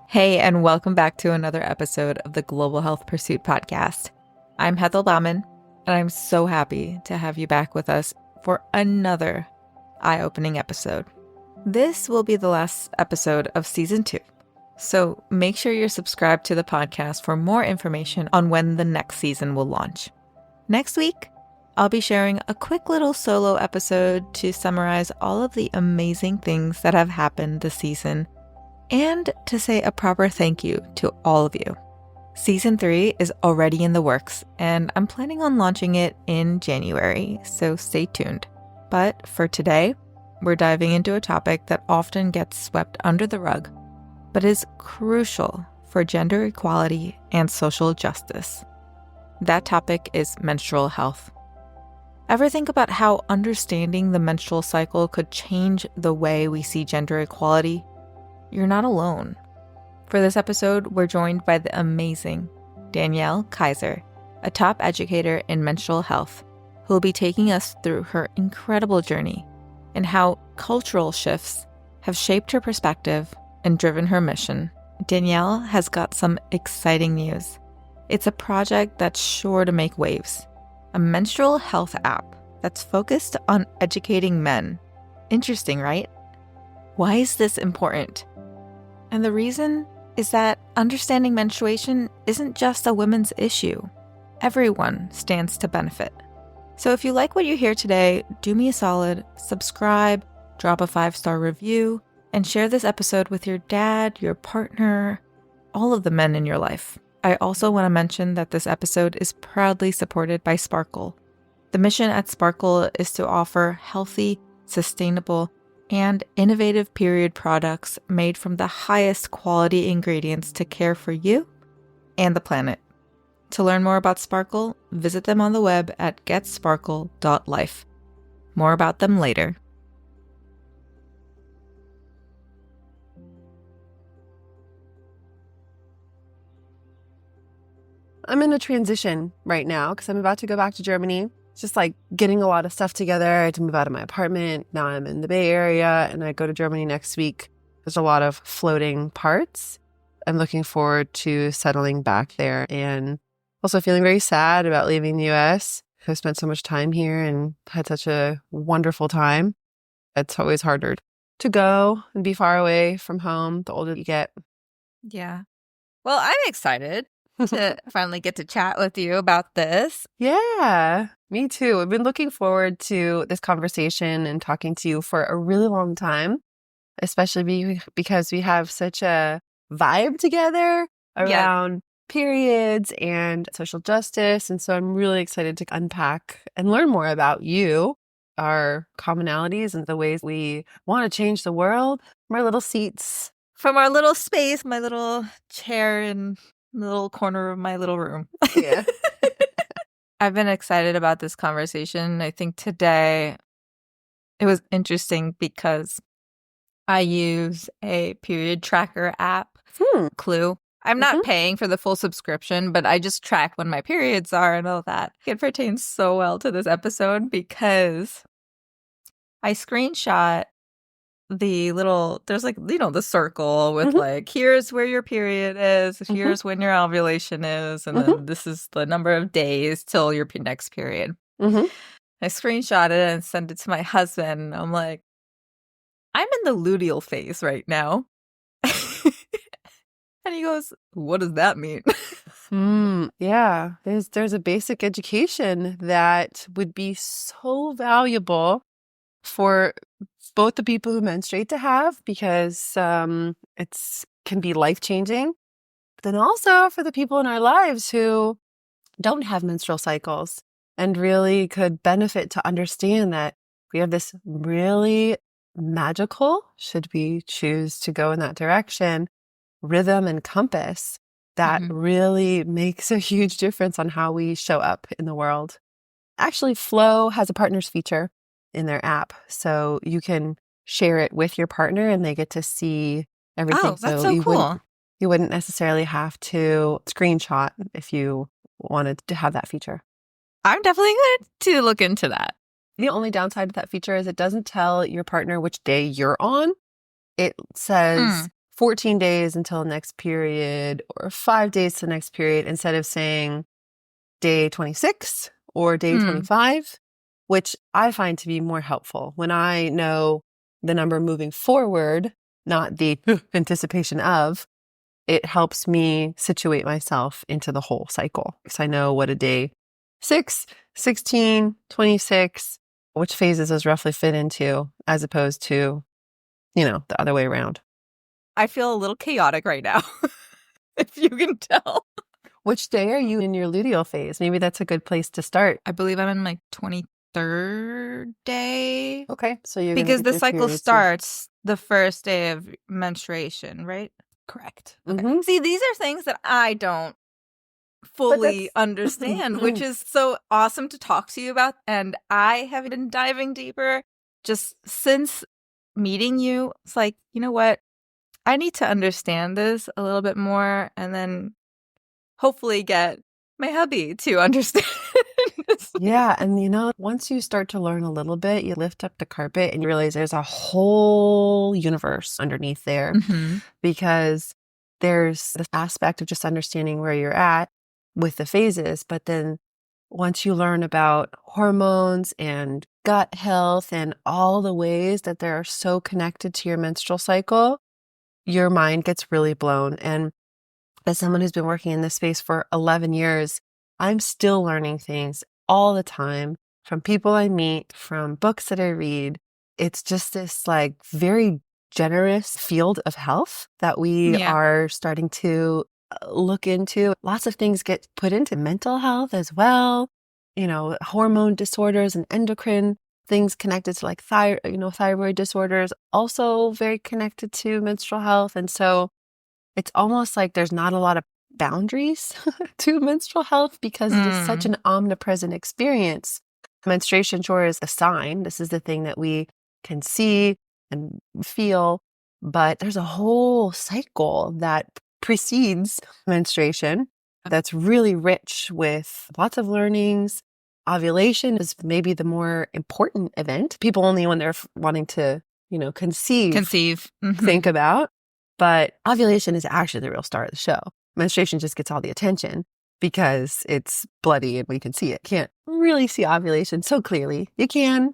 Hey, and welcome back to another episode of the Global Health Pursuit podcast. I'm Heather Bauman, and I'm so happy to have you back with us for another eye-opening episode. This will be the last episode of Season 2, so make sure you're subscribed to the podcast for more information on when the next season will launch. Next week, I'll be sharing a quick little solo episode to summarize all of the amazing things that have happened this season and to say a proper thank you to all of you. Season 3 is already in the works, and I'm planning on launching it in January, so stay tuned. But for today, we're diving into a topic that often gets swept under the rug, but is crucial for gender equality and social justice. That topic is menstrual health. Ever think about how understanding the menstrual cycle could change the way we see gender equality? You're not alone. For this episode, we're joined by the amazing Danielle Keiser, a top educator in menstrual health, who will be taking us through her incredible journey and how cultural shifts have shaped her perspective and driven her mission. Danielle has got some exciting news. It's a project that's sure to make waves, a menstrual health app that's focused on educating men. Interesting, right? Why is this important? And the reason is that understanding menstruation isn't just a women's issue. Everyone stands to benefit. So if you like what you hear today, do me a solid, subscribe, drop a 5-star review, and share this episode with your dad, your partner, all of the men in your life. I also want to mention that this episode is proudly supported by Sparkle. The mission at Sparkle is to offer healthy, sustainable, and innovative period products made from the highest quality ingredients to care for you and the planet. To learn more about Sparkle, visit them on the web at getsparkle.life. More about them later. I'm in a transition right now because I'm about to go back to Germany. It's just like getting a lot of stuff together. I had to move out of my apartment. Now I'm in the Bay Area and I go to Germany next week. There's a lot of floating parts. I'm looking forward to settling back there and also feeling very sad about leaving the US. I've spent so much time here and had such a wonderful time. It's always harder to go and be far away from home the older you get. Yeah. Well, I'm excited to finally get to chat with you about this. Yeah, me too. I've been looking forward to this conversation and talking to you for a really long time, especially because we have such a vibe together around periods and social justice. And so I'm really excited to unpack and learn more about you, our commonalities, and the ways we want to change the world from our little seats. From our little space, my little chair in the little corner of my little room. Yeah. I've been excited about this conversation. I think today it was interesting because I use a period tracker app, Clue. I'm not paying for the full subscription, but I just track when my periods are and all that. It pertains so well to this episode because I screenshot the little, there's like, the circle with like, here's where your period is, here's when your ovulation is, and then this is the number of days till your next period. I screenshot it and sent it to my husband. I'm like, I'm in the luteal phase right now. And he goes, what does that mean? Yeah, there's a basic education that would be so valuable for both the people who menstruate to have because it's can be life-changing, but then also for the people in our lives who don't have menstrual cycles and really could benefit to understand that we have this really magical, should we choose to go in that direction, rhythm and compass that really makes a huge difference on how we show up in the world. Actually, Flow has a partners feature in their app, so you can share it with your partner and they get to see everything. Oh, that's so cool. You wouldn't necessarily have to screenshot if you wanted to have that feature. I'm definitely going to look into that. The only downside to that feature is it doesn't tell your partner which day you're on. It says 14 days until the next period or 5 days to the next period instead of saying day 26 or day 25, which I find to be more helpful when I know the number moving forward, not the anticipation of. It helps me situate myself into the whole cycle because I know what a day 6, 16, 26, which phases those roughly fit into, as opposed to, the other way around. I feel a little chaotic right now, if you can tell. Which day are you in your luteal phase? Maybe that's a good place to start. I believe I'm in my 23rd day. Okay, so you're because the your cycle period soon. starts the first day of menstruation, right? Correct. Okay. Mhm. See, these are things that I don't fully understand, which is so awesome to talk to you about. And I have been diving deeper just since meeting you. It's like, you know what? I need to understand this a little bit more and then hopefully get my hubby to understand. Yeah, and once you start to learn a little bit, you lift up the carpet and you realize there's a whole universe underneath there Mhm. because there's this aspect of just understanding where you're at with the phases. But then once you learn about hormones and gut health and all the ways that they're so connected to your menstrual cycle, your mind gets really blown. And as someone who's been working in this space for 11 years, I'm still learning things all the time from people I meet, from books that I read. It's just this like very generous field of health that we Yeah. are starting to look into. Lots of things get put into mental health as well, hormone disorders and endocrine things connected to like thyroid disorders, also very connected to menstrual health. And so it's almost like there's not a lot of boundaries to menstrual health because it is such an omnipresent experience. Menstruation sure is a sign. This is the thing that we can see and feel, but there's a whole cycle that precedes menstruation that's really rich with lots of learnings. Ovulation is maybe the more important event. People only when they're wanting to, conceive. Think about. But ovulation is actually the real star of the show. Menstruation just gets all the attention because it's bloody and we can see it. Can't really see ovulation so clearly. You can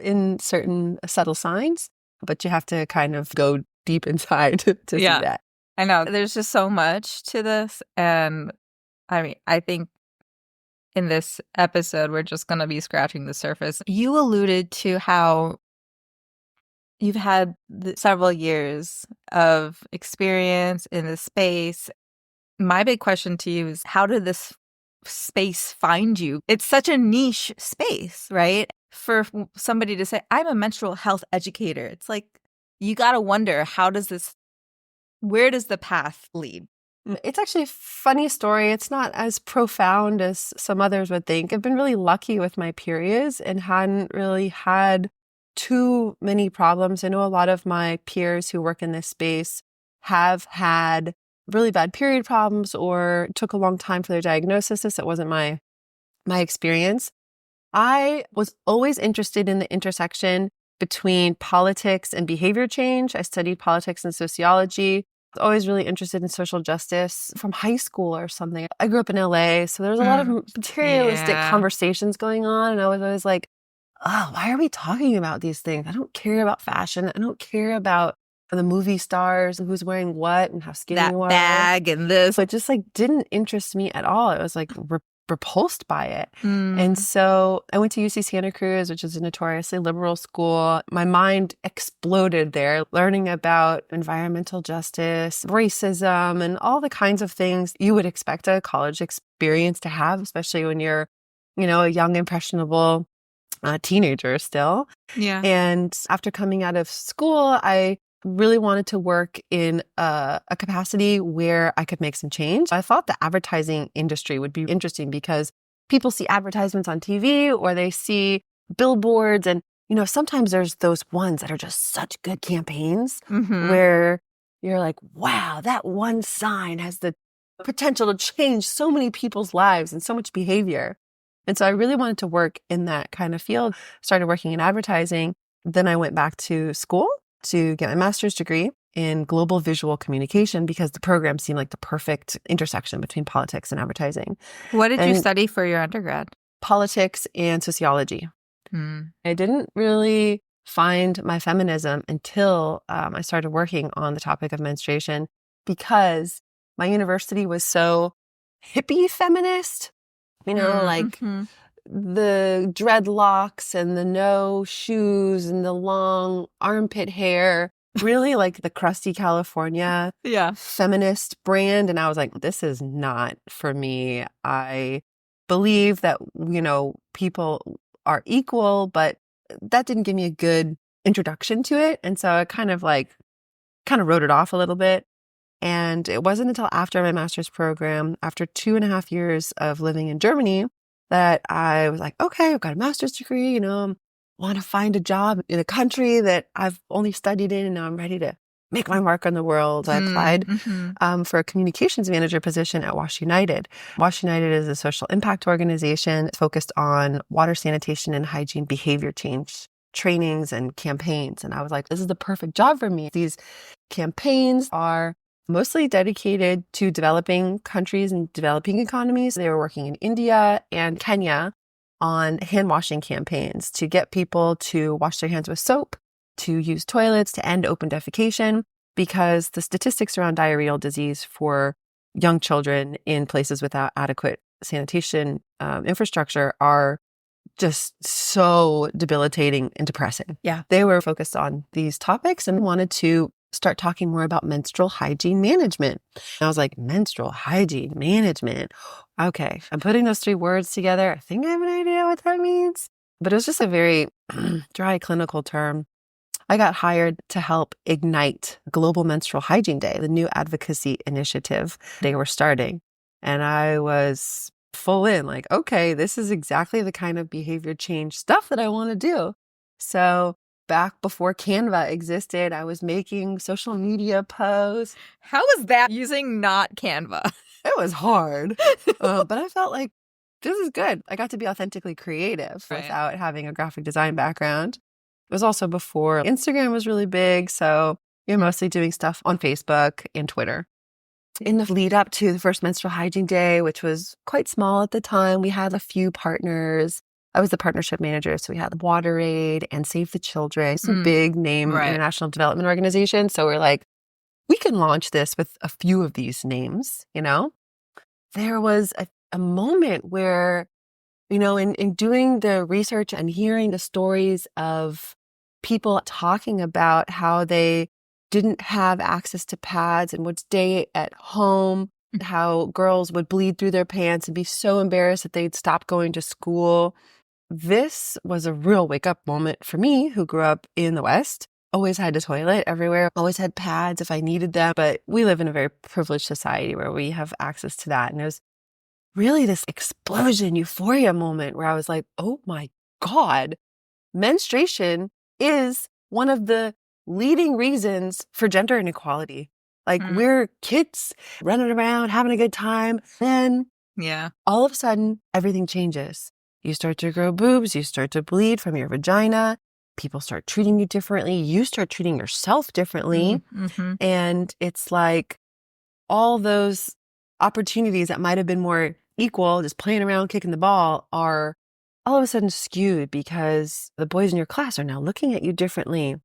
in certain subtle signs, but you have to kind of go deep inside to see that. I know. There's just so much to this. And I mean, I think in this episode, we're just going to be scratching the surface. You alluded to how you've had several years of experience in this space. My big question to you is, how did this space find you? It's such a niche space, right? For somebody to say, I'm a menstrual health educator. It's like, you got to wonder, where does the path lead? It's actually a funny story. It's not as profound as some others would think. I've been really lucky with my periods and hadn't really had too many problems. I know a lot of my peers who work in this space have had really bad period problems or took a long time for their diagnosis. That wasn't my experience. I was always interested in the intersection between politics and behavior change. I studied politics and sociology. I was always really interested in social justice from high school or something. I grew up in LA, so there was a lot of materialistic conversations going on. And I was always like, oh, why are we talking about these things? I don't care about fashion. I don't care about the movie stars and who's wearing what and how skinny you are. Bag and this. So it just like didn't interest me at all. It was like repulsed by it. And so I went to UC Santa Cruz, which is a notoriously liberal school. My mind exploded there, learning about environmental justice, racism, and all the kinds of things you would expect a college experience to have, especially when you're, a young, impressionable teenager still. Yeah. And after coming out of school, I really wanted to work in a capacity where I could make some change. I thought the advertising industry would be interesting because people see advertisements on TV or they see billboards and, sometimes there's those ones that are just such good campaigns where you're like, wow, that one sign has the potential to change so many people's lives and so much behavior. And so I really wanted to work in that kind of field, started working in advertising. Then I went back to school to get my master's degree in global visual communication because the program seemed like the perfect intersection between politics and advertising. What did you And study for your undergrad? Politics and sociology. Hmm. I didn't really find my feminism until I started working on the topic of menstruation because my university was so hippie feminist, like the dreadlocks and the no shoes and the long armpit hair, really like the crusty California feminist brand. And I was like, this is not for me. I believe that, people are equal, but that didn't give me a good introduction to it. And so I kind of wrote it off a little bit. And it wasn't until after my master's program, after 2.5 years of living in Germany, that I was like, okay, I've got a master's degree, want to find a job in a country that I've only studied in, and now I'm ready to make my mark on the world. I applied for a communications manager position at Wash United. Wash United is a social impact organization focused on water sanitation and hygiene behavior change trainings and campaigns. And I was like, this is the perfect job for me. These campaigns are mostly dedicated to developing countries and developing economies. They were working in India and Kenya on hand washing campaigns to get people to wash their hands with soap, to use toilets, to end open defecation, because the statistics around diarrheal disease for young children in places without adequate sanitation infrastructure are just so debilitating and depressing. Yeah. They were focused on these topics and wanted to start talking more about menstrual hygiene management. And I was like, menstrual hygiene management. Okay, I'm putting those 3 words together. I think I have an idea what that means. But it was just a very dry clinical term. I got hired to help ignite Global Menstrual Hygiene Day, the new advocacy initiative they were starting. And I was full in, like, okay, this is exactly the kind of behavior change stuff that I want to do. So back before Canva existed, I was making social media posts. How was that using not Canva? It was hard, but I felt like this is good. I got to be authentically creative without having a graphic design background. It was also before Instagram was really big, so you're mostly doing stuff on Facebook and Twitter. In the lead up to the first Menstrual Hygiene Day, which was quite small at the time, we had a few partners. I was the partnership manager, so we had WaterAid and Save the Children, some big name international development organizations. So we're like, we can launch this with a few of these names, There was a moment where, in doing the research and hearing the stories of people talking about how they didn't have access to pads and would stay at home, how girls would bleed through their pants and be so embarrassed that they'd stop going to school. This was a real wake-up moment for me, who grew up in the West, always had a toilet everywhere, always had pads if I needed them. But we live in a very privileged society where we have access to that. And it was really this explosion, euphoria moment where I was like, oh my God, menstruation is one of the leading reasons for gender inequality. Like, we're kids running around, having a good time. Then all of a sudden, everything changes. You start to grow boobs, you start to bleed from your vagina. People start treating you differently. You start treating yourself differently. And it's like all those opportunities that might have been more equal, just playing around, kicking the ball, are all of a sudden skewed because the boys in your class are now looking at you differently.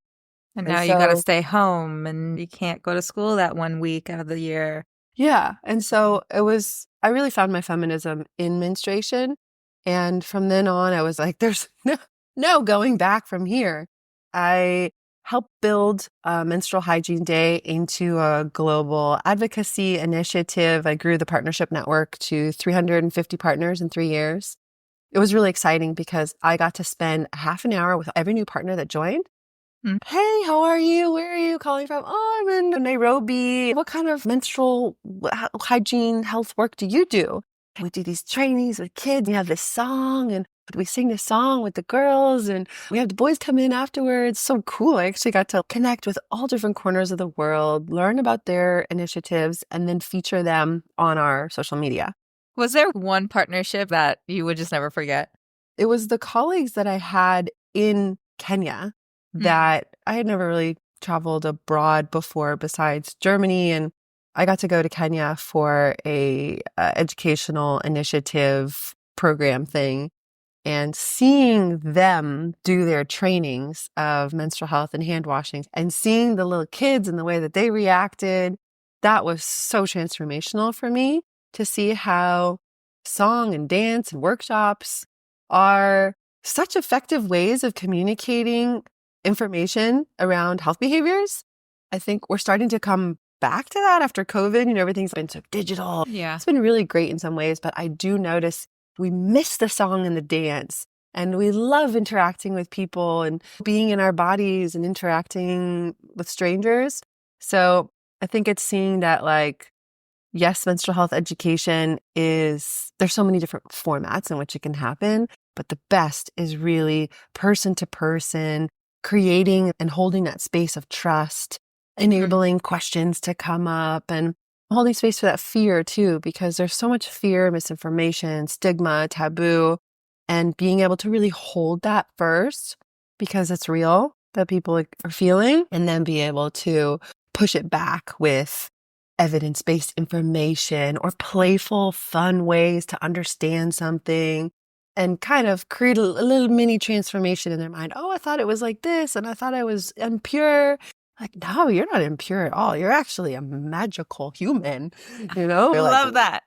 And now you got to stay home and you can't go to school that 1 week out of the year. Yeah. And so I really found my feminism in menstruation. And from then on, I was like, there's no going back from here. I helped build Menstrual Hygiene Day into a global advocacy initiative. I grew the partnership network to 350 partners in 3 years. It was really exciting because I got to spend half an hour with every new partner that joined. Hey, how are you? Where are you calling from? Oh, I'm in Nairobi. What kind of menstrual hygiene health work do you do? We do these trainings with kids. We have this song and we sing this song with the girls and we have the boys come in afterwards. So cool. I actually got to connect with all different corners of the world, learn about their initiatives, and then feature them on our social media. Was there one partnership that you would just never forget? It was the colleagues that I had in Kenya that I had never really traveled abroad before besides Germany, and I got to go to Kenya for a educational initiative program thing. And seeing them do their trainings of menstrual health and hand washing and seeing the little kids and the way that they reacted, that was so transformational for me to see how song and dance and workshops are such effective ways of communicating information around health behaviors. I think we're starting to come back to that after COVID. Everything's been so digital. Yeah. It's been really great in some ways, but I do notice we miss the song and the dance, and we love interacting with people and being in our bodies and interacting with strangers. So I think it's seeing that, like, yes, menstrual health education there's so many different formats in which it can happen, but the best is really person to person, creating and holding that space of trust, enabling questions to come up, and holding space for that fear too, because there's so much fear, misinformation, stigma, taboo, and being able to really hold that first because it's real that people are feeling, and then be able to push it back with evidence-based information or playful, fun ways to understand something and kind of create a little mini transformation in their mind. Oh, I thought it was like this, and I thought I was impure. Like, no, you're not impure at all. You're actually a magical human, I Love love that.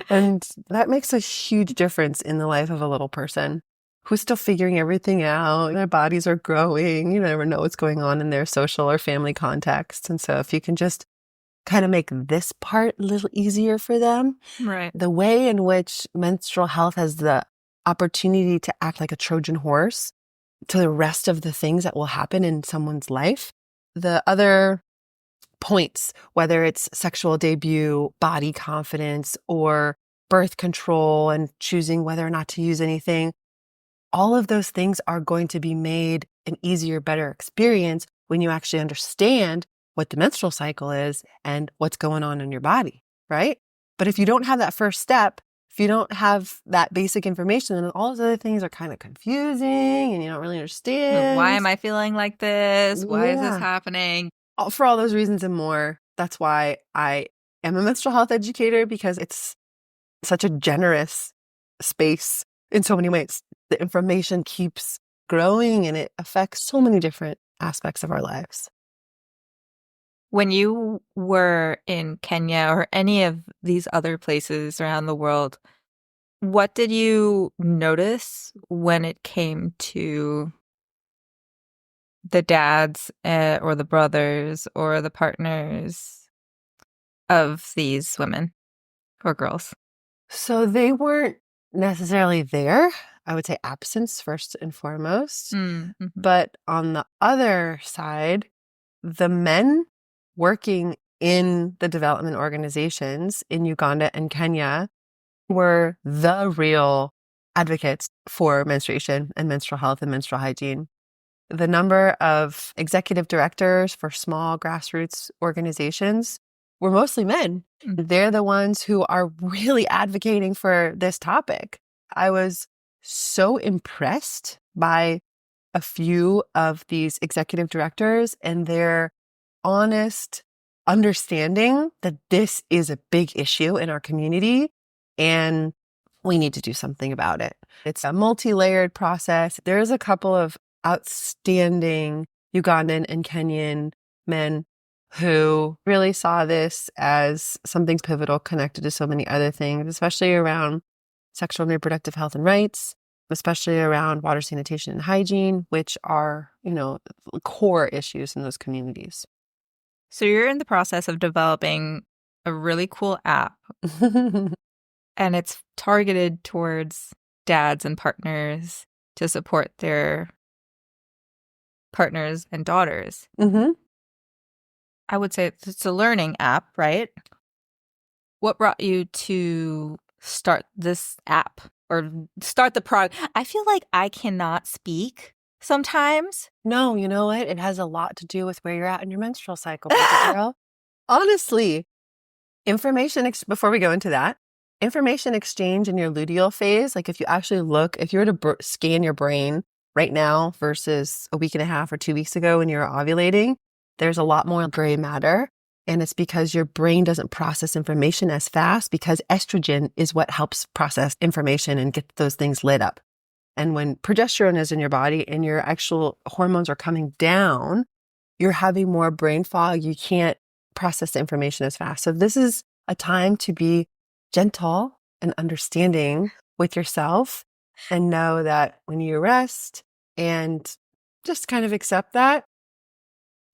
And that makes a huge difference in the life of a little person who's still figuring everything out. Their bodies are growing. You never know what's going on in their social or family context. And so if you can just kind of make this part a little easier for them, Right. the way in which menstrual health has the opportunity to act like a Trojan horse to the rest of the things that will happen in someone's life. The other points, whether it's sexual debut, body confidence, or birth control and choosing whether or not to use anything, all of those things are going to be made an easier, better experience when you actually understand what the menstrual cycle is and what's going on in your body, right? But if you don't have that first step, if you don't have that basic information, then all those other things are kind of confusing and you don't really understand. Why am I feeling like this? Why is this Yeah. happening? For all those reasons and more, that's why I am a menstrual health educator, because it's such a generous space in so many ways. The information keeps growing and it affects so many different aspects of our lives. When you were in Kenya or any of these other places around the world, what did you notice when it came to the dads or the brothers or the partners of these women or girls? So they weren't necessarily there. I would say absence first and foremost. Mm-hmm. But on the other side, the men working in the development organizations in Uganda and Kenya were the real advocates for menstruation and menstrual health and menstrual hygiene. The number of executive directors for small grassroots organizations were mostly men. They're the ones who are really advocating for this topic. I was so impressed by a few of these executive directors and their honest understanding that this is a big issue in our community and we need to do something about it. It's a multi-layered process. There's a couple of outstanding Ugandan and Kenyan men who really saw this as something pivotal connected to so many other things, especially around sexual and reproductive health and rights, especially around water sanitation and hygiene, which are, core issues in those communities. So you're in the process of developing a really cool app, and it's targeted towards dads and partners to support their partners and daughters. Mm-hmm. I would say it's a learning app, right? What brought you to start this app or start the product? I feel like I cannot speak sometimes. No, you know what? It has a lot to do with where you're at in your menstrual cycle, baby girl. Honestly, before we go into that, information exchange in your luteal phase, like if you actually if you were to scan your brain right now versus a week and a half or 2 weeks ago when you're ovulating, there's a lot more gray matter. And it's because your brain doesn't process information as fast because estrogen is what helps process information and get those things lit up. And when progesterone is in your body and your actual hormones are coming down, you're having more brain fog. You can't process the information as fast. So this is a time to be gentle and understanding with yourself and know that when you rest and just kind of accept that,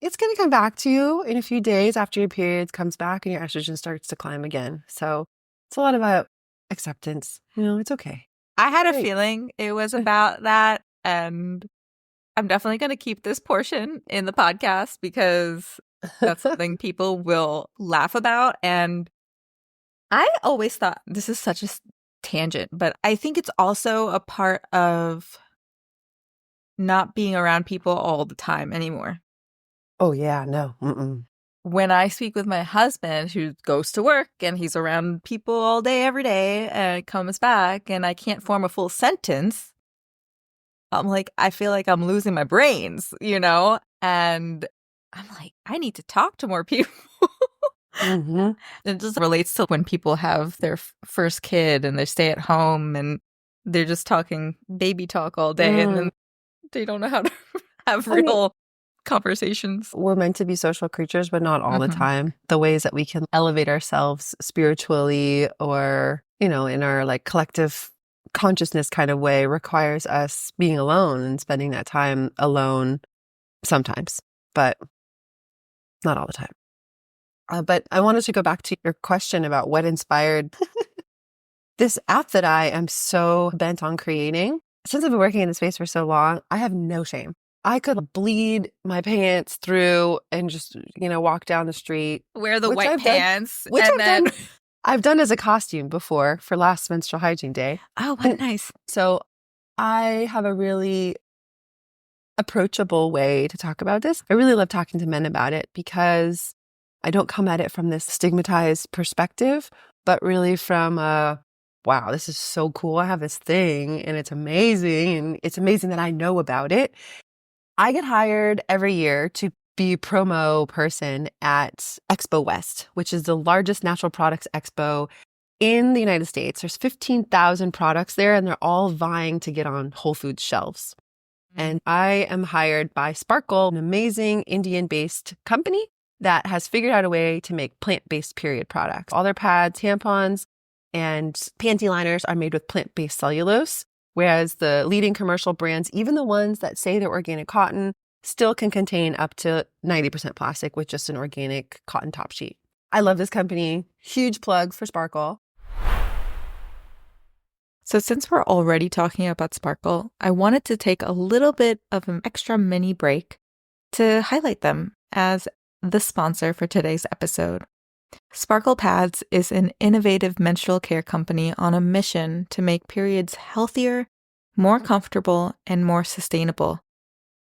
it's going to come back to you in a few days after your period comes back and your estrogen starts to climb again. So it's a lot about acceptance. It's okay. I had a Great. feeling it was about that, and I'm definitely going to keep this portion in the podcast because that's something people will laugh about. And I always thought this is such a tangent, but I think it's also a part of not being around people all the time anymore. Oh, yeah, no. Mm-mm. When I speak with my husband, who goes to work and he's around people all day, every day, and comes back, and I can't form a full sentence, I'm like, I feel like I'm losing my brains, And I'm like, I need to talk to more people. Mm-hmm. It just relates to when people have their first kid and they stay at home and they're just talking baby talk all day, and then they don't know how to have real conversations. We're meant to be social creatures, but not all the time. The ways that we can elevate ourselves spiritually or, in our like collective consciousness kind of way requires us being alone and spending that time alone sometimes, but not all the time. But I wanted to go back to your question about what inspired this app that I am so bent on creating. Since I've been working in the space for so long, I have no shame. I could bleed my pants through and just, walk down the street. Wear the white pants. I've done as a costume before for last menstrual hygiene day. Oh, what nice. So I have a really approachable way to talk about this. I really love talking to men about it because I don't come at it from this stigmatized perspective, but really from wow, this is so cool. I have this thing and it's amazing. And it's amazing that I know about it. I get hired every year to be promo person at Expo West, which is the largest natural products expo in the United States. There's 15,000 products there, and they're all vying to get on Whole Foods shelves. And I am hired by Sparkle, an amazing Indian-based company that has figured out a way to make plant-based period products. All their pads, tampons, and panty liners are made with plant-based cellulose. Whereas the leading commercial brands, even the ones that say they're organic cotton, still can contain up to 90% plastic with just an organic cotton top sheet. I love this company. Huge plug for Sparkle. So since we're already talking about Sparkle, I wanted to take a little bit of an extra mini break to highlight them as the sponsor for today's episode. Sparkle Pads is an innovative menstrual care company on a mission to make periods healthier, more comfortable, and more sustainable.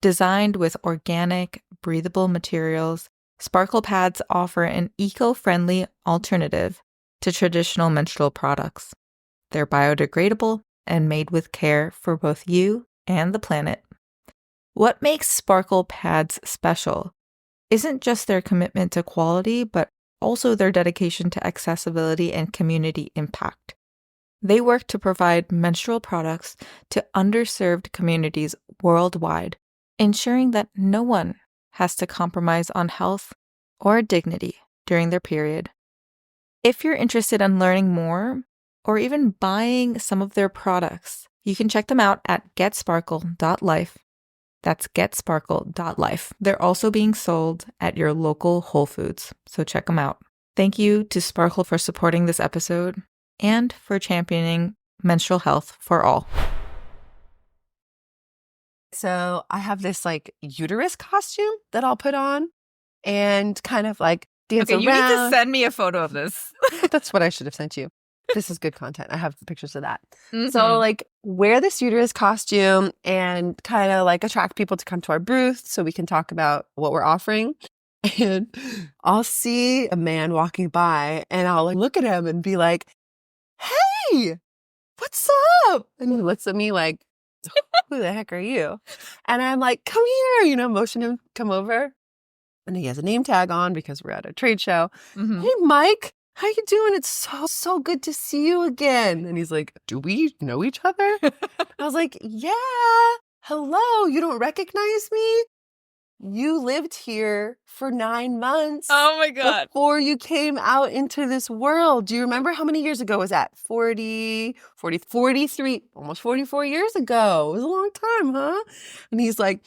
Designed with organic, breathable materials, Sparkle Pads offer an eco-friendly alternative to traditional menstrual products. They're biodegradable and made with care for both you and the planet. What makes Sparkle Pads special isn't just their commitment to quality, but also their dedication to accessibility and community impact. They work to provide menstrual products to underserved communities worldwide, ensuring that no one has to compromise on health or dignity during their period. If you're interested in learning more, or even buying some of their products, you can check them out at getsparkle.life. That's getsparkle.life. They're also being sold at your local Whole Foods, so check them out. Thank you to Sparkle for supporting this episode and for championing menstrual health for all. So I have this like uterus costume that I'll put on and kind of like dance around. You need to send me a photo of this. That's what I should have sent you. This is good content. I have pictures of that. So like wear this uterus costume and kind of like attract people to come to our booth so we can talk about what we're offering. And I'll see a man walking by and I'll like look at him and be like, hey, what's up? And he looks at me like, who the heck are you? And I'm like, come here, motion him, come over. And he has a name tag on because we're at a trade show. Mhm. Hey, Mike, how you doing? It's so good to see you again. And he's like, do we know each other? I was like, yeah. Hello, you don't recognize me? You lived here for 9 months Oh my God. before you came out into this world. Do you remember how many years ago was that? 43, almost 44 years ago. It was a long time, huh? And he's like,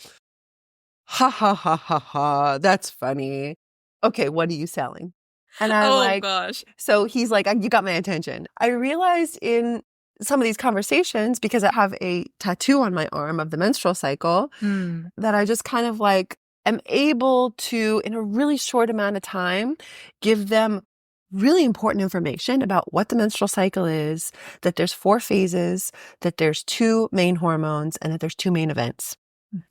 ha, ha, ha, ha, ha. That's funny. Okay, what are you selling? And I'm Oh like, gosh. so he's like, you got my attention. I realized in some of these conversations, because I have a tattoo on my arm of the menstrual cycle, Mm. that I just kind of like am able to, in a really short amount of time, give them really important information about what the menstrual cycle is, that there's 4 phases, that there's 2 main hormones, and that there's 2 main events.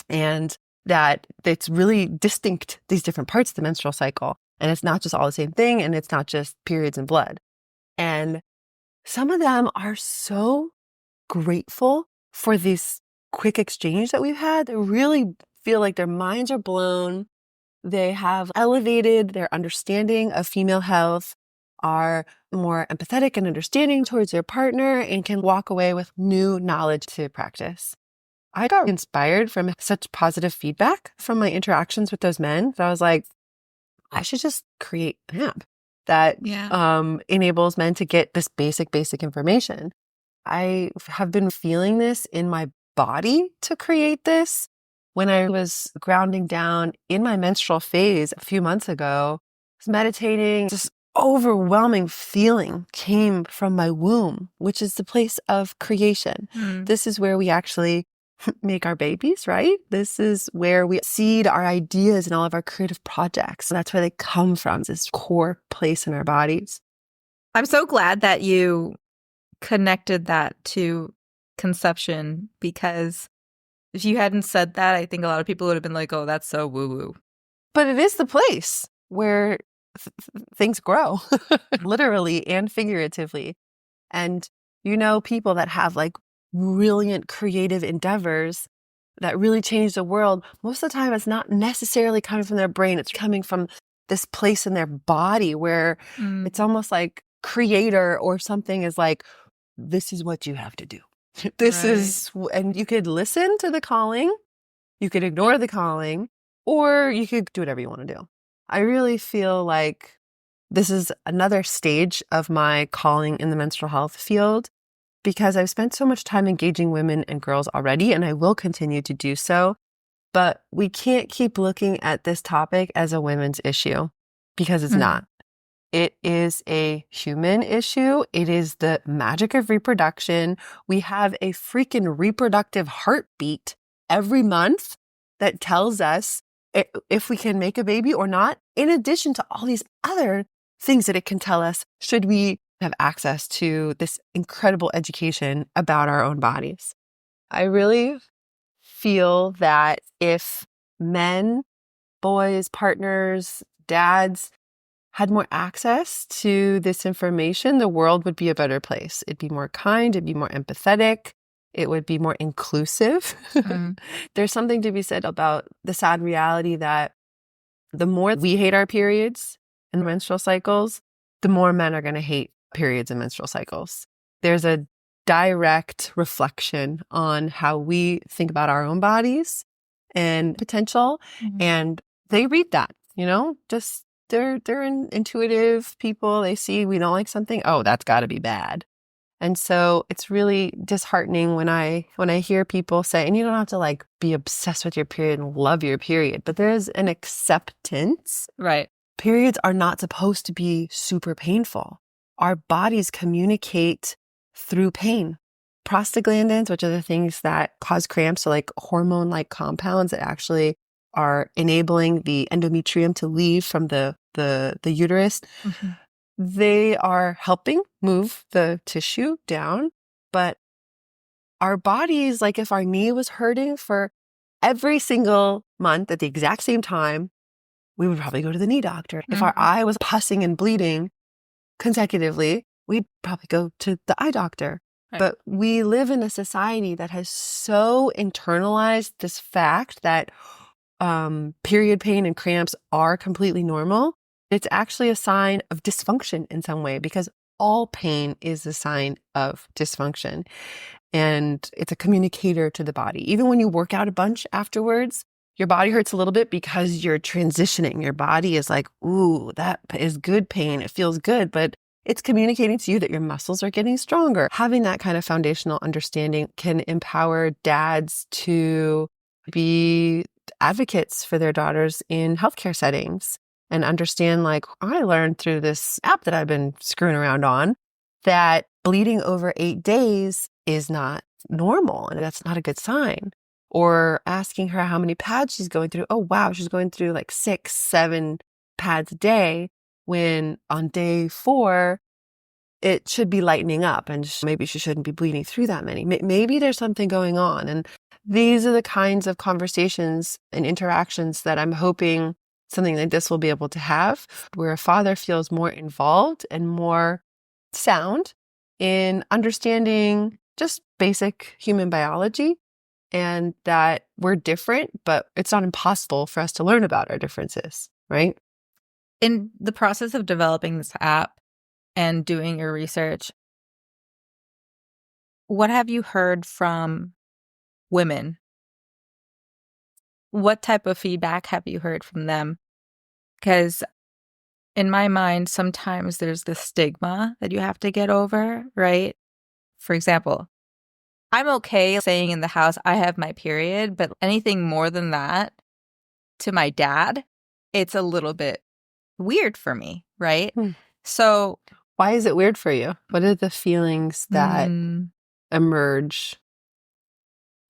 And that it's really distinct, these different parts of the menstrual cycle. And it's not just all the same thing, and it's not just periods and blood. And some of them are so grateful for this quick exchange that we've had. They really feel like their minds are blown. They have elevated their understanding of female health, are more empathetic and understanding towards their partner, and can walk away with new knowledge to practice. I got inspired from such positive feedback from my interactions with those men that I was like, I should just create an app that enables men to get this basic information. I have been feeling this in my body to create this. When I was grounding down in my menstrual phase a few months ago, I was meditating, this overwhelming feeling came from my womb, which is the place of creation. This is where we actually make our babies, right? This is where we seed our ideas and all of our creative projects. That's where they come from, this core place in our bodies. I'm so glad that you connected that to conception, because if you hadn't said that, I think a lot of people would have been like, oh, that's so woo-woo. But it is the place where things grow, literally and figuratively. And people that have like brilliant creative endeavors that really change the world, most of the time it's not necessarily coming from their brain. It's coming from this place in their body where it's almost like creator or something is like, this is what you have to do. This is, and you could listen to the calling, you could ignore the calling, or you could do whatever you want to do. I really feel like this is another stage of my calling in the menstrual health field, because I've spent so much time engaging women and girls already, and I will continue to do so. But we can't keep looking at this topic as a women's issue, because it's not. It is a human issue. It is the magic of reproduction. We have a freaking reproductive heartbeat every month that tells us if we can make a baby or not, in addition to all these other things that it can tell us should we have access to this incredible education about our own bodies. I really feel that if men, boys, partners, dads had more access to this information, the world would be a better place. It'd be more kind, it'd be more empathetic, it would be more inclusive. There's something to be said about the sad reality that the more we hate our periods and menstrual cycles, the more men are going to hate periods and menstrual cycles. There's a direct reflection on how we think about our own bodies and potential. And they read that, just they're intuitive people. They see we don't like something. Oh, that's got to be bad. And so it's really disheartening when I hear people say, and you don't have to like be obsessed with your period and love your period, but there's an acceptance. Right. Periods are not supposed to be super painful. Our bodies communicate through pain. Prostaglandins, which are the things that cause cramps, so like hormone-like compounds that actually are enabling the endometrium to leave from the uterus. They are helping move the tissue down, but our bodies, like if our knee was hurting for every single month at the exact same time, we would probably go to the knee doctor. If our eye was pussing and bleeding consecutively, we'd probably go to the eye doctor. Right. But we live in a society that has so internalized this fact that period pain and cramps are completely normal. It's actually a sign of dysfunction in some way, because all pain is a sign of dysfunction. And it's a communicator to the body. Even when you work out a bunch afterwards, your body hurts a little bit because you're transitioning. Your body is like, ooh, that is good pain. It feels good, but it's communicating to you that your muscles are getting stronger. Having that kind of foundational understanding can empower dads to be advocates for their daughters in healthcare settings and understand, like, I learned through this app that I've been screwing around on that bleeding over 8 days is not normal and that's not a good sign. Or asking her how many pads she's going through. Oh, wow, she's going through like 6, 7 pads a day, when on day 4, it should be lightening up and maybe she shouldn't be bleeding through that many. Maybe there's something going on. And these are the kinds of conversations and interactions that I'm hoping something like this will be able to have, where a father feels more involved and more sound in understanding just basic human biology, and that we're different, but it's not impossible for us to learn about our differences, right? In the process of developing this app and doing your research, what have you heard from women? What type of feedback have you heard from them? Because in my mind, sometimes there's this stigma that you have to get over, right? For example, I'm okay saying in the house, I have my period, but anything more than that to my dad, it's a little bit weird for me, right? Hmm. So, Why is it weird for you? What are the feelings that emerge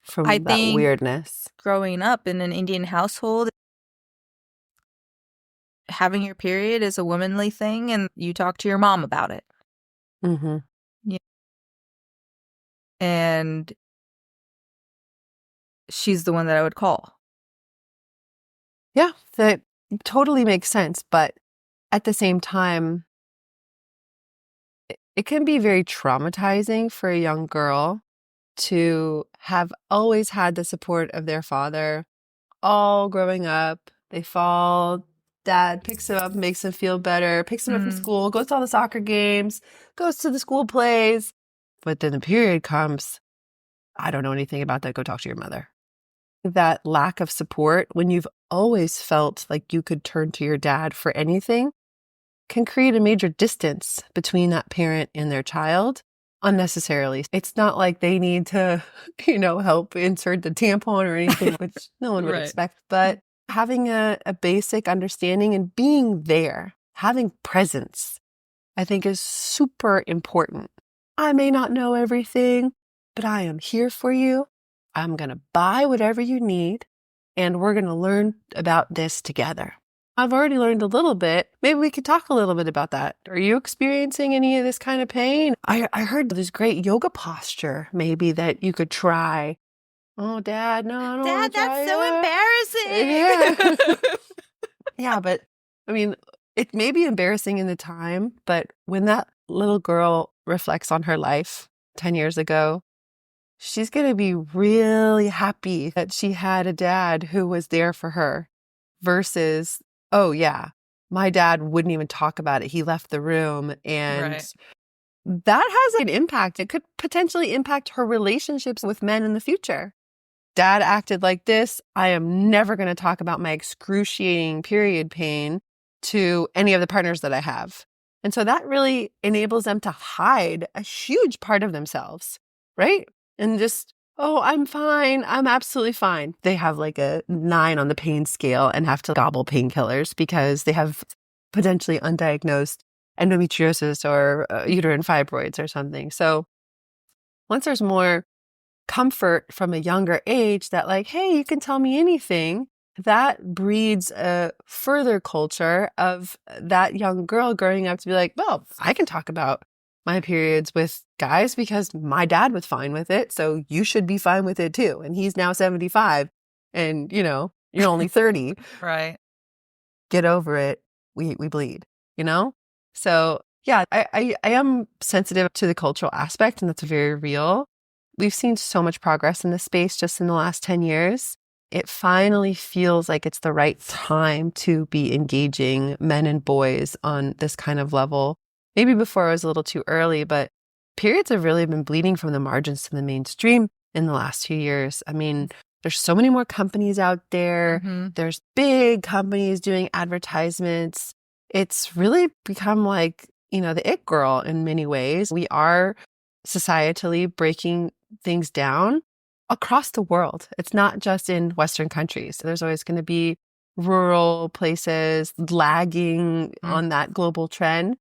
I from that think weirdness? growing up in an Indian household, having your period is a womanly thing, and you talk to your mom about it. Mm-hmm. Yeah. And she's the one that I would call. Yeah, that totally makes sense. But at the same time, it can be very traumatizing for a young girl to have always had the support of their father all growing up. They fall, dad picks them up, makes them feel better, picks them up from school, goes to all the soccer games, goes to the school plays. But then the period comes. I don't know anything about that. Go talk to your mother. That lack of support, when you've always felt like you could turn to your dad for anything, can create a major distance between that parent and their child unnecessarily. It's not like they need to, help insert the tampon or anything, which no one would Right. expect. But having a basic understanding and being there, having presence, I think is super important. I may not know everything, but I am here for you. I'm going to buy whatever you need, and we're going to learn about this together. I've already learned a little bit. Maybe we could talk a little bit about that. Are you experiencing any of this kind of pain? I heard there's great yoga posture maybe that you could try. Oh, Dad, no, I don't want to try That's so embarrassing. Yeah. Yeah, but I mean, it may be embarrassing in the time, but when that little girl reflects on her life 10 years ago, she's going to be really happy that she had a dad who was there for her versus, oh, yeah, my dad wouldn't even talk about it. He left the room. And Right. that has an impact. It could potentially impact her relationships with men in the future. Dad acted like this. I am never going to talk about my excruciating period pain to any of the partners that I have. And so that really enables them to hide a huge part of themselves, right? And just, oh, I'm fine. I'm absolutely fine. They have like a 9 on the pain scale and have to gobble painkillers because they have potentially undiagnosed endometriosis or uterine fibroids or something. So once there's more comfort from a younger age that, like, hey, you can tell me anything, that breeds a further culture of that young girl growing up to be like, well, I can talk about my periods with guys because my dad was fine with it. So you should be fine with it too. And he's now 75 and, you're only 30. Right. Get over it. We bleed, you know? So Yeah, I am sensitive to the cultural aspect, and that's very real. We've seen so much progress in this space just in the last 10 years. It finally feels like it's the right time to be engaging men and boys on this kind of level. Maybe before it was a little too early, but periods have really been bleeding from the margins to the mainstream in the last few years. I mean, there's so many more companies out there. Mm-hmm. There's big companies doing advertisements. It's really become like, the it girl in many ways. We are societally breaking things down across the world. It's not just in Western countries. There's always going to be rural places lagging on that global trend.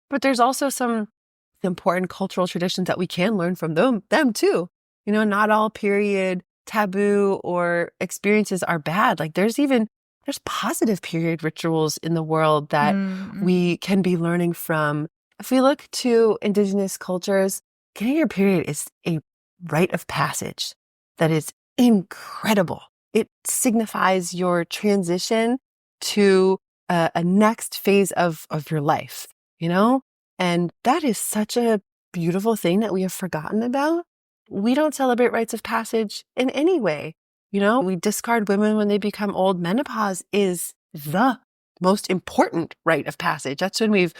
But there's also some important cultural traditions that we can learn from them too. Not all period taboo or experiences are bad. Like there's positive period rituals in the world that we can be learning from. If we look to indigenous cultures, getting your period is a rite of passage that is incredible. It signifies your transition to a next phase of your life, And that is such a beautiful thing that we have forgotten about. We don't celebrate rites of passage in any way. We discard women when they become old. Menopause is the most important rite of passage. That's when we've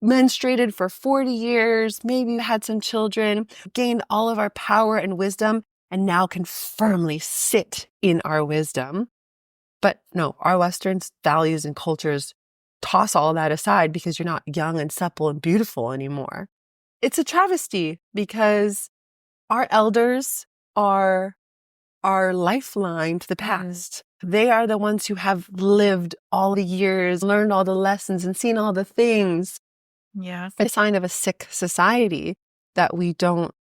menstruated for 40 years, maybe had some children, gained all of our power and wisdom, and now can firmly sit in our wisdom. But no, our Western values and cultures toss all that aside because you're not young and supple and beautiful anymore. It's a travesty because our elders are our lifeline to the past. They are the ones who have lived all the years, learned all the lessons, and seen all the things. Yeah. It's a sign of a sick society that we don't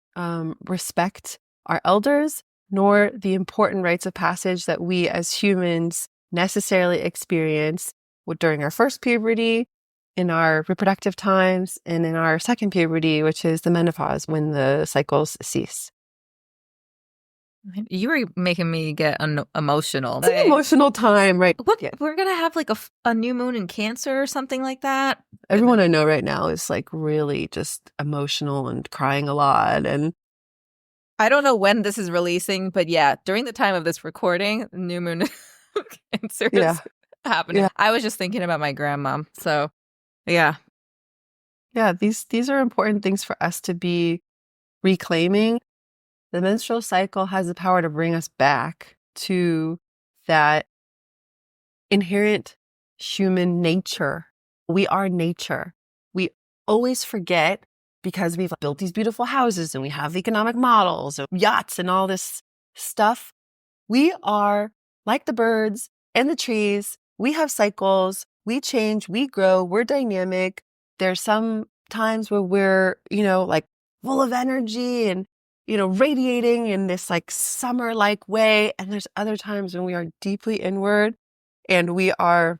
respect our elders, nor the important rites of passage that we as humans necessarily experience during our first puberty, in our reproductive times, and in our second puberty, which is the menopause, when the cycles cease. You were making me get emotional. It's an emotional time, right? What, we're going to have like a new moon in Cancer or something like that? Everyone I know right now is like really just emotional and crying a lot. And I don't know when this is releasing, but yeah, during the time of this recording, new moon Cancer is happening. Yeah. I was just thinking about my grandma. So yeah. Yeah, these are important things for us to be reclaiming. The menstrual cycle has the power to bring us back to that inherent human nature. We are nature. We always forget because we've built these beautiful houses and we have economic models and yachts and all this stuff. We are like the birds and the trees. We have cycles. We change. We grow. We're dynamic. There's some times where we're, like full of energy and, radiating in this like summer-like way. And there's other times when we are deeply inward and we are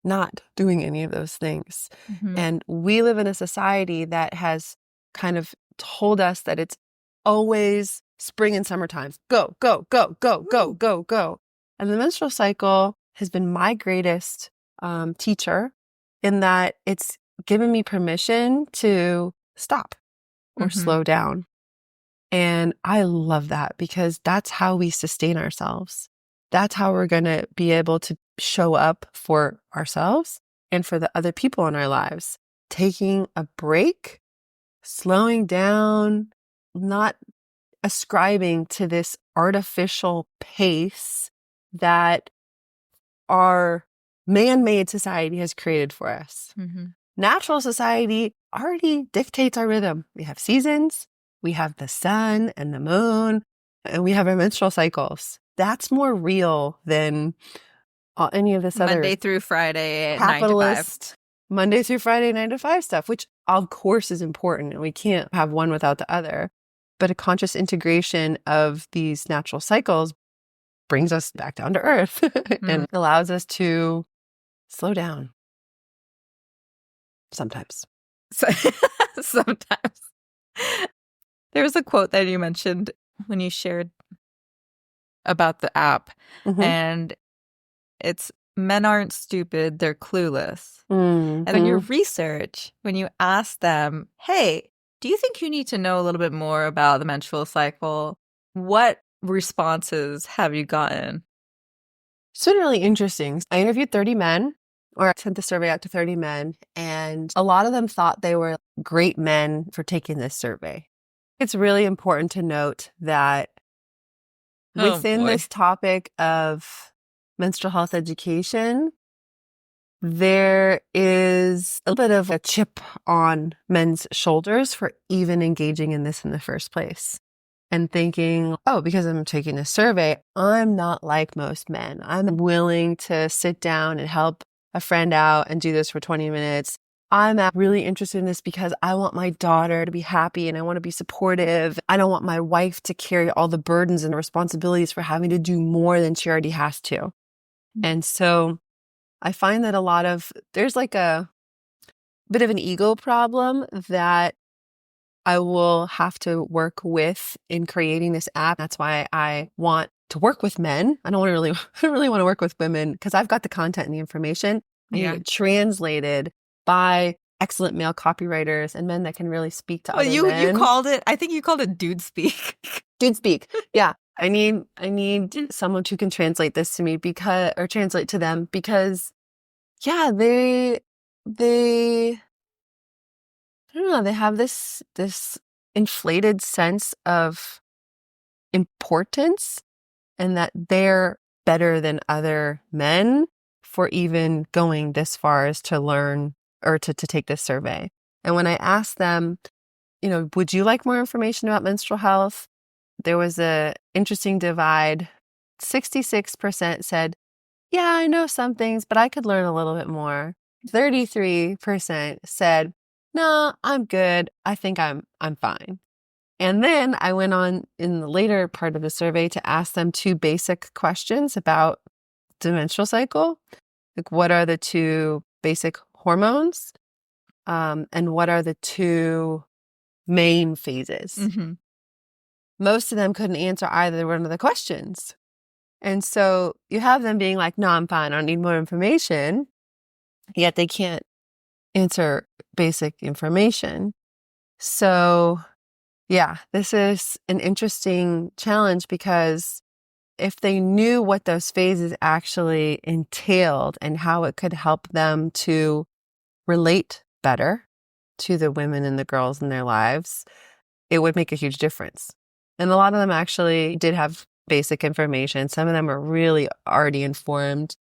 not doing any of those things. Mm-hmm. And we live in a society that has kind of told us that it's always spring and summertime. Go, go, go, go, go, go, go. And the menstrual cycle has been my greatest teacher in that it's given me permission to stop or slow down. And I love that because that's how we sustain ourselves. That's how we're going to be able to show up for ourselves and for the other people in our lives. Taking a break, slowing down, not ascribing to this artificial pace that our man-made society has created for us. Natural society already dictates our rhythm. We have seasons, we have the sun and the moon, and we have our menstrual cycles. That's more real than any of this other Monday through Friday, capitalist 9 to 5. Monday through Friday, 9 to 5 stuff, which of course is important and we can't have one without the other. But a conscious integration of these natural cycles brings us back down to earth and allows us to slow down. Sometimes. Sometimes. There was a quote that you mentioned when you shared about the app, and it's men aren't stupid, they're clueless. And in your Mm-hmm. research, when you ask them, hey, do you think you need to know a little bit more about the menstrual cycle? What responses have you gotten? It's been really interesting. I interviewed 30 men, or I sent the survey out to 30 men, and a lot of them thought they were great men for taking this survey. It's really important to note that Oh within boy. this topic of menstrual health education, there is a bit of a chip on men's shoulders for even engaging in this in the first place. And thinking, oh, because I'm taking a survey, I'm not like most men. I'm willing to sit down and help a friend out and do this for 20 minutes. I'm really interested in this because I want my daughter to be happy and I want to be supportive. I don't want my wife to carry all the burdens and responsibilities for having to do more than she already has to. And so I find that there's like a bit of an ego problem that I will have to work with in creating this app. That's why I want to work with men. I don't really want to work with women because I've got the content and the information. I need Yeah. it translated by excellent male copywriters and men that can really speak to Well, other you men. called it, I think you called it dude speak. Dude speak. Yeah. I need someone who can translate this to me or translate to them because yeah, they I don't know, they have this inflated sense of importance and that they're better than other men for even going this far as to learn or to take this survey. And when I asked them, would you like more information about menstrual health? There was a interesting divide. 66% said, yeah, I know some things, but I could learn a little bit more. 33% said, no, I'm good. I think I'm fine. And then I went on in the later part of the survey to ask them two basic questions about the menstrual cycle. Like, what are the two basic hormones? And what are the two main phases? Mm-hmm. Most of them couldn't answer either one of the questions. And so you have them being like, no, I'm fine. I don't need more information. Yet they can't answer basic information. So yeah, this is an interesting challenge because if they knew what those phases actually entailed and how it could help them to relate better to the women and the girls in their lives, it would make a huge difference. And a lot of them actually did have basic information. Some of them are really already informed,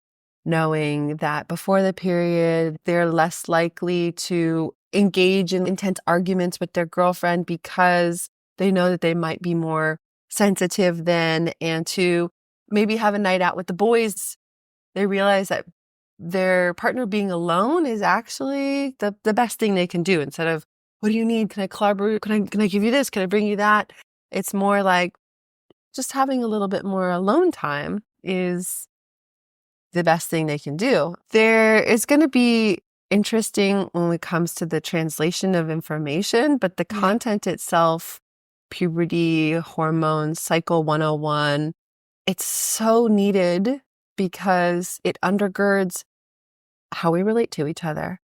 knowing that before the period, they're less likely to engage in intense arguments with their girlfriend because they know that they might be more sensitive then, and to maybe have a night out with the boys. They realize that their partner being alone is actually the best thing they can do. Instead of, what do you need? Can I collaborate? Can I give you this? Can I bring you that? It's more like just having a little bit more alone time is the best thing they can do. There is going to be interesting when it comes to the translation of information, but the content itself, puberty, hormones, cycle 101, it's so needed because it undergirds how we relate to each other.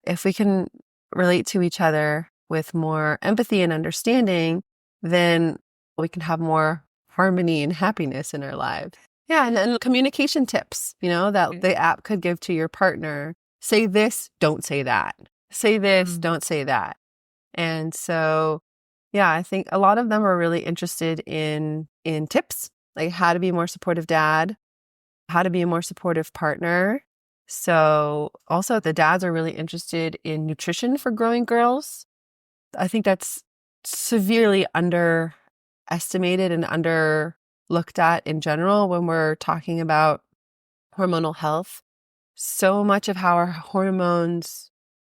If we can relate to each other with more empathy and understanding, then we can have more harmony and happiness in our lives. Yeah, and then communication tips, that the app could give to your partner. Say this, don't say that. Say this, don't say that. And so, yeah, I think a lot of them are really interested in tips, like how to be a more supportive dad, how to be a more supportive partner. So also the dads are really interested in nutrition for growing girls. I think that's severely underestimated and underlooked at in general when we're talking about hormonal health. So much of how our hormones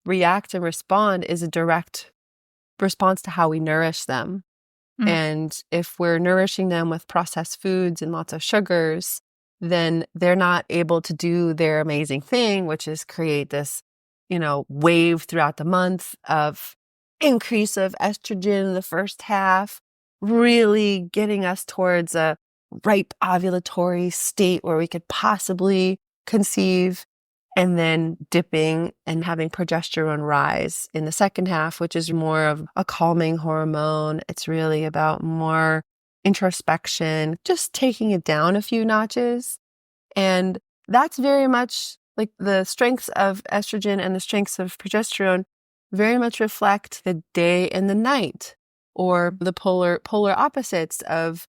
react and respond is a direct response to how we nourish them. And if we're nourishing them with processed foods and lots of sugars, then they're not able to do their amazing thing, which is create this, wave throughout the month of increase of estrogen in the first half, really getting us towards a ripe ovulatory state where we could possibly conceive, and then dipping and having progesterone rise in the second half, which is more of a calming hormone. It's really about more introspection, just taking it down a few notches. And that's very much like the strengths of estrogen and the strengths of progesterone very much reflect the day and the night, or the polar opposites of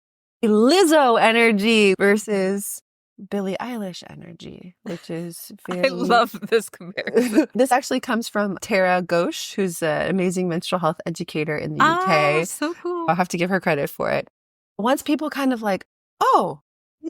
Lizzo energy versus Billie Eilish energy, which is very... I love this comparison. This actually comes from Tara Ghosh, who's an amazing menstrual health educator in the UK. So cool. I'll have to give her credit for it. Once people kind of like, oh,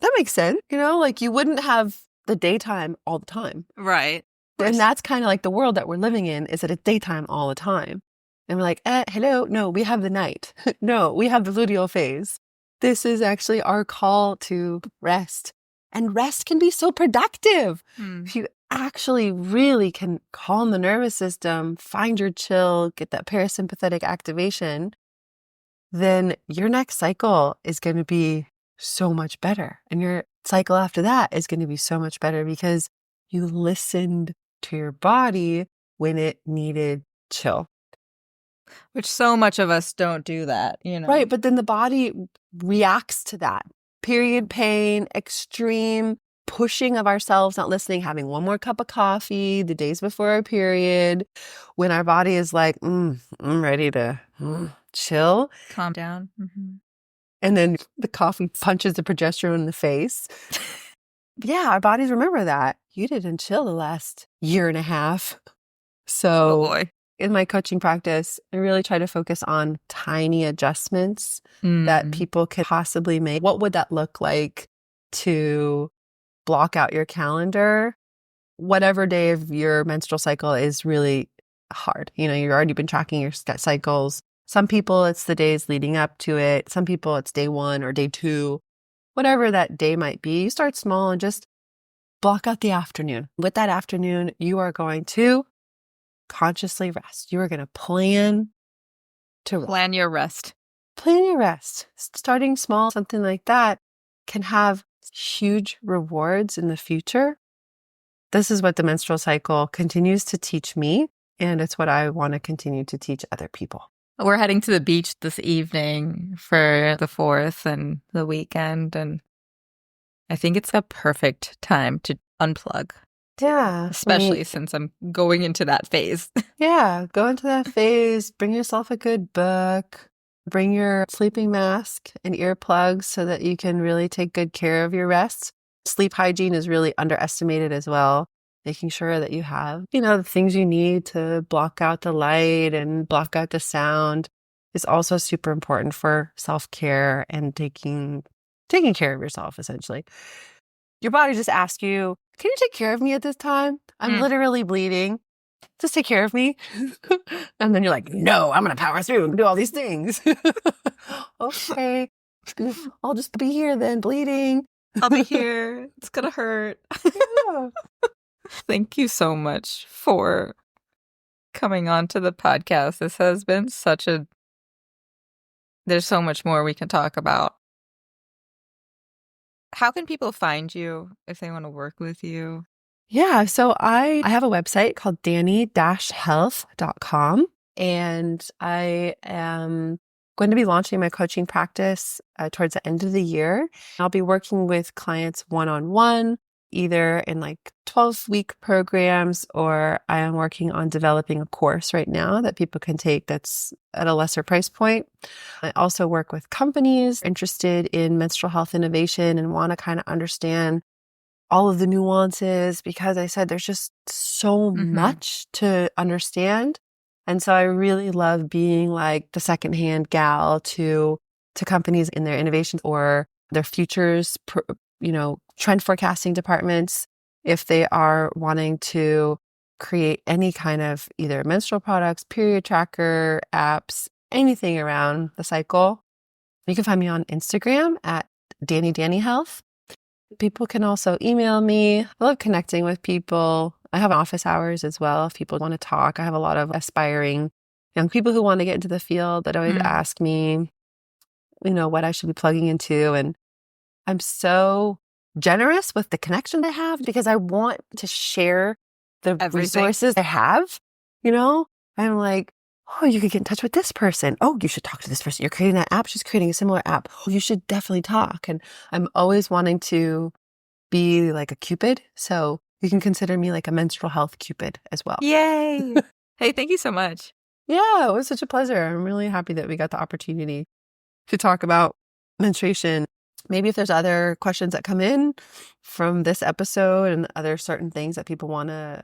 that makes sense. Like you wouldn't have the daytime all the time. Right. And that's kind of like the world that we're living in, is that it's daytime all the time. And we're like, hello, no, we have the night. No, we have the luteal phase. This is actually our call to rest. And rest can be so productive. If you actually really can calm the nervous system, find your chill, get that parasympathetic activation, then your next cycle is going to be so much better. And your cycle after that is going to be so much better because you listened to your body when it needed chill. Which so much of us don't do that, Right, but then the body reacts to that. Period pain, extreme pushing of ourselves, not listening, having one more cup of coffee the days before our period, when our body is like, I'm ready to chill. Calm down. And then the coffee punches the progesterone in the face. Yeah, our bodies remember that. You didn't chill the last year and a half. So Oh boy. In my coaching practice, I really try to focus on tiny adjustments that people could possibly make. What would that look like to block out your calendar? Whatever day of your menstrual cycle is really hard. You've already been tracking your cycles. Some people, it's the days leading up to it. Some people, it's day 1 or day 2. Whatever that day might be, you start small and just block out the afternoon. With that afternoon, you are going to consciously rest. You are going to plan to rest. Plan your rest. Plan your rest. Starting small, something like that can have huge rewards in the future. This is what the menstrual cycle continues to teach me, and it's what I want to continue to teach other people. We're heading to the beach this evening for the 4th and the weekend, and I think it's a perfect time to unplug. Yeah. Especially since I'm going into that phase. Yeah, go into that phase. Bring yourself a good book. Bring your sleeping mask and earplugs so that you can really take good care of your rest. Sleep hygiene is really underestimated as well. Making sure that you have, the things you need to block out the light and block out the sound is also super important for self-care and taking care of yourself, essentially. Your body just asks you, can you take care of me at this time? I'm literally bleeding. Just take care of me. And then you're like, no, I'm going to power through and do all these things. Okay. I'll just be here then, bleeding. I'll be here. It's going to hurt. Yeah. Thank you so much for coming on to the podcast. This has been there's so much more we can talk about. How can people find you if they want to work with you? Yeah, so I have a website called danny-health.com, and I am going to be launching my coaching practice towards the end of the year. I'll be working with clients one-on-one, either in 12-week programs, or I am working on developing a course right now that people can take that's at a lesser price point. I also work with companies interested in menstrual health innovation and want to kind of understand all of the nuances, because I said there's just so much to understand. And so I really love being like the secondhand gal to companies in their innovations or their futures, trend forecasting departments, if they are wanting to create any kind of either menstrual products, period tracker, apps, anything around the cycle. You can find me on Instagram at DannyHealth. People can also email me. I love connecting with people. I have office hours as well if people want to talk. I have a lot of aspiring young people who want to get into the field that always ask me, what I should be plugging into. And I'm so generous with the connection I have because I want to share the Everything. resources I have. You know, I'm like, oh, you could get in touch with this person. Oh, you should talk to this person. You're creating that app. She's creating a similar app. Oh, you should definitely talk. And I'm always wanting to be like a Cupid. So you can consider me like a menstrual health Cupid as well. Yay. Hey, thank you so much. Yeah, it was such a pleasure. I'm really happy that we got the opportunity to talk about menstruation. Maybe if there's other questions that come in from this episode and other certain things that people want to.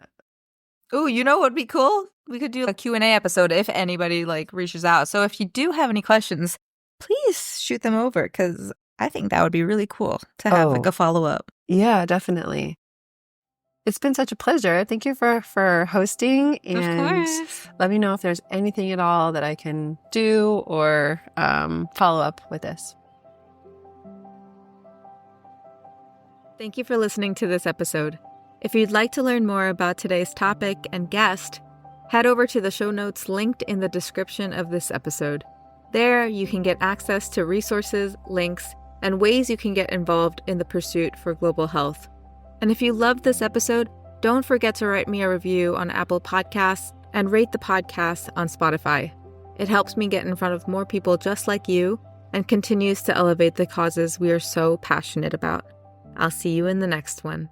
Oh, you know what would be cool? We could do a Q&A episode if anybody like reaches out. So if you do have any questions, please shoot them over because I think that would be really cool to have like a follow-up. Yeah, definitely. It's been such a pleasure. Thank you for hosting, Of and course. let me know if there's anything at all that I can do or follow up with this. Thank you for listening to this episode. If you'd like to learn more about today's topic and guest, head over to the show notes linked in the description of this episode. There, you can get access to resources, links, and ways you can get involved in the pursuit for global health. And if you loved this episode, don't forget to write me a review on Apple Podcasts and rate the podcast on Spotify. It helps me get in front of more people just like you and continues to elevate the causes we are so passionate about. I'll see you in the next one.